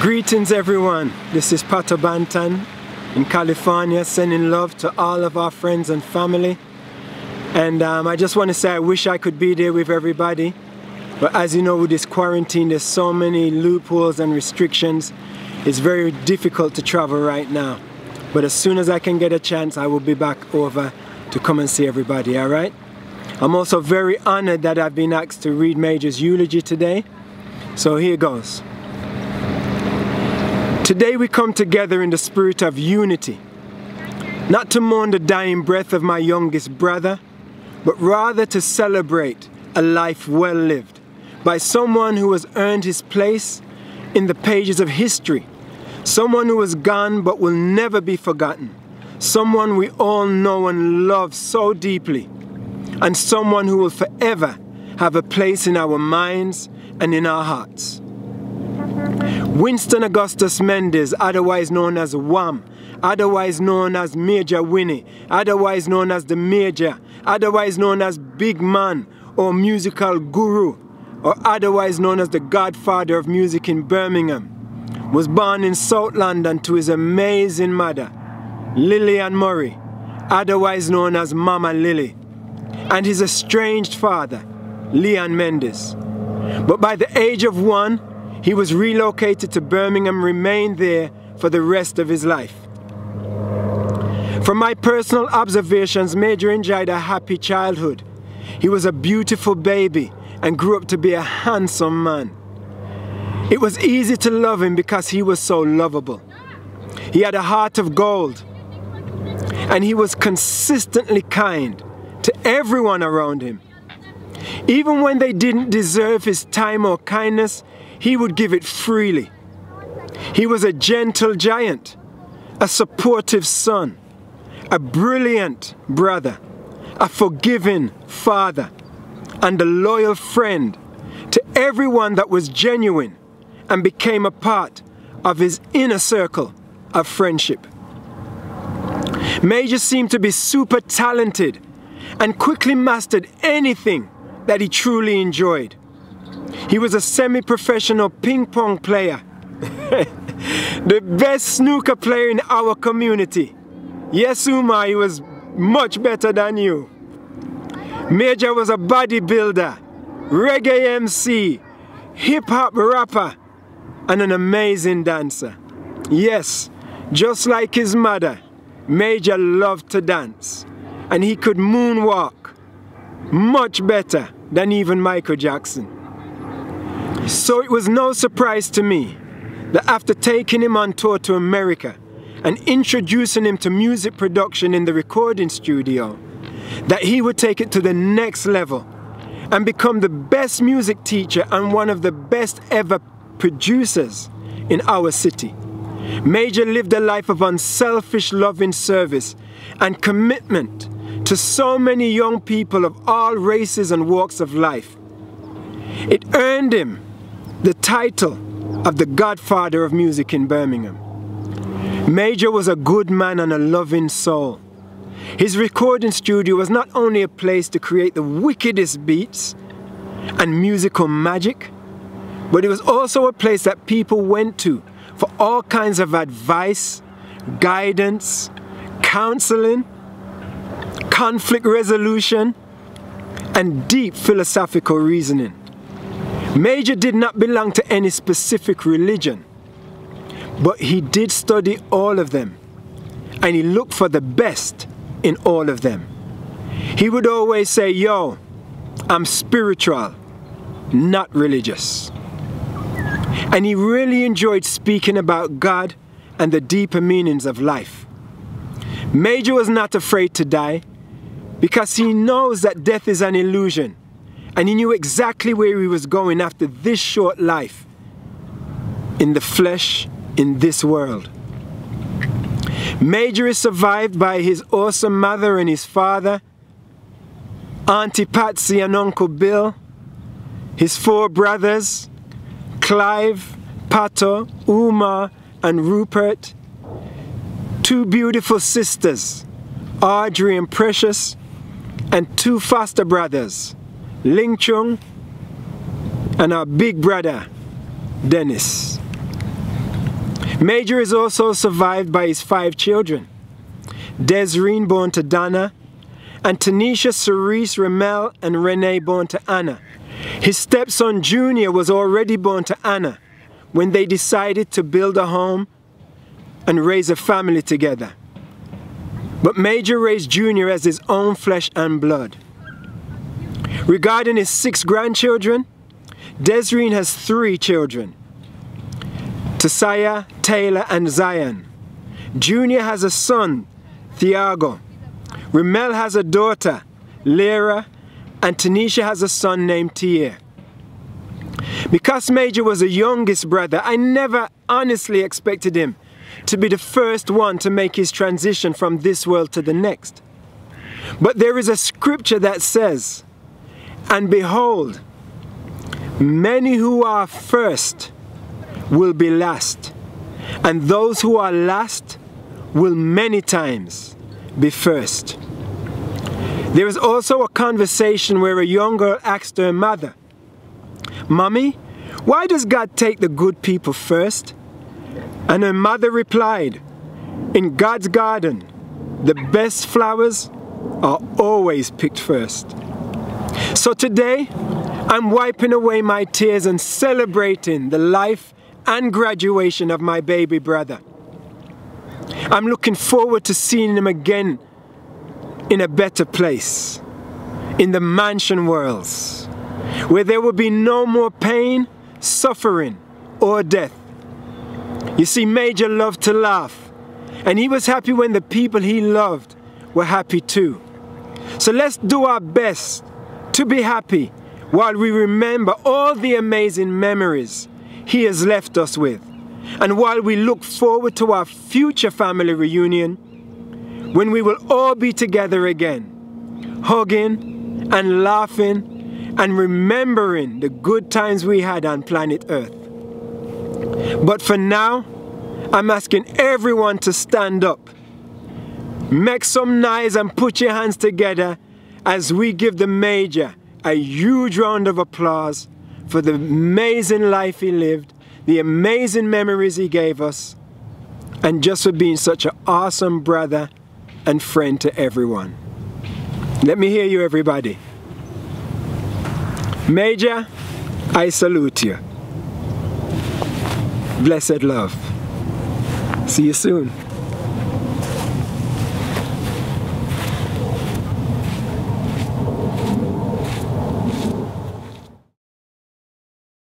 Greetings everyone, this is Pato Banton in California, sending love to all of our friends and family. And I just want to say I wish I could be there with everybody, but as you know, with this quarantine there's so many loopholes and restrictions. It's very difficult to travel right now, but as soon as I can get a chance I will be back over to come and see everybody, alright? I'm also very honored that I've been asked to read Major's eulogy today, so here goes. Today we come together in the spirit of unity, not to mourn the dying breath of my youngest brother, but rather to celebrate a life well lived by someone who has earned his place in the pages of history, someone who is gone but will never be forgotten, someone we all know and love so deeply, and someone who will forever have a place in our minds and in our hearts. Winston Augustus Mendes, otherwise known as Wham, otherwise known as Major Winnie, otherwise known as the Major, otherwise known as Big Man or Musical Guru, or otherwise known as the Godfather of music in Birmingham, was born in South London to his amazing mother, Lillian Murray, otherwise known as Mama Lilly, and his estranged father, Leon Mendes. But by the age of 1, he was relocated to Birmingham and remained there for the rest of his life. From my personal observations, Major enjoyed a happy childhood. He was a beautiful baby and grew up to be a handsome man. It was easy to love him because he was so lovable. He had a heart of gold, and he was consistently kind to everyone around him. Even when they didn't deserve his time or kindness, he would give it freely. He was a gentle giant, a supportive son, a brilliant brother, a forgiving father, and a loyal friend to everyone that was genuine and became a part of his inner circle of friendship. Major seemed to be super talented and quickly mastered anything that he truly enjoyed. He was a semi-professional ping pong player, the best snooker player in our community. Yes, Uma, he was much better than you. Major was a bodybuilder, reggae MC, hip-hop rapper, and an amazing dancer. Yes, just like his mother, Major loved to dance, and he could moonwalk much better than even Michael Jackson. So it was no surprise to me that after taking him on tour to America and introducing him to music production in the recording studio, that he would take it to the next level and become the best music teacher and one of the best ever producers in our city. Major lived a life of unselfish loving service and commitment to so many young people of all races and walks of life. It earned him the title of the Godfather of music in Birmingham. Major was a good man and a loving soul. His recording studio was not only a place to create the wickedest beats and musical magic, but it was also a place that people went to for all kinds of advice, guidance, counseling, conflict resolution, and deep philosophical reasoning. Major did not belong to any specific religion, but he did study all of them, and he looked for the best in all of them. He would always say, "Yo, I'm spiritual, not religious." And he really enjoyed speaking about God and the deeper meanings of life. Major was not afraid to die because he knows that death is an illusion, and he knew exactly where he was going after this short life in the flesh in this world. Major is survived by his awesome mother and his father, Auntie Patsy and Uncle Bill, his 4 brothers, Clive, Pato, Uma, and Rupert, 2 beautiful sisters, Audrey and Precious, and 2 foster brothers, Ling Chung and our big brother, Dennis. Major is also survived by his 5 children. Desreen, born to Donna, and Tanisha, Cerise, Ramel, and Renee, born to Anna. His stepson Junior was already born to Anna when they decided to build a home and raise a family together. But Major raised Junior as his own flesh and blood. Regarding his 6 grandchildren, Desreen has 3 children, Tasiah, Taylor, and Zion. Junior has a son, Thiago. Ramel has a daughter, Lyra, and Tanisha has a son named Tier. Because Major was the youngest brother, I never honestly expected him to be the first one to make his transition from this world to the next. But there is a scripture that says, "And behold, many who are first will be last, and those who are last will many times be first." There is also a conversation where a young girl asked her mother, "Mommy, why does God take the good people first?" And her mother replied, "In God's garden, the best flowers are always picked first." So today, I'm wiping away my tears and celebrating the life and graduation of my baby brother. I'm looking forward to seeing him again in a better place, in the mansion worlds, where there will be no more pain, suffering, or death. You see, Major loved to laugh, and he was happy when the people he loved were happy too. So let's do our best to be happy while we remember all the amazing memories he has left us with, and while we look forward to our future family reunion, when we will all be together again, hugging and laughing and remembering the good times we had on planet Earth. But for now, I'm asking everyone to stand up. Make some noise and put your hands together as we give the Major a huge round of applause for the amazing life he lived, the amazing memories he gave us, and just for being such an awesome brother and friend to everyone. Let me hear you, everybody. Major, I salute you. Blessed love. See you soon.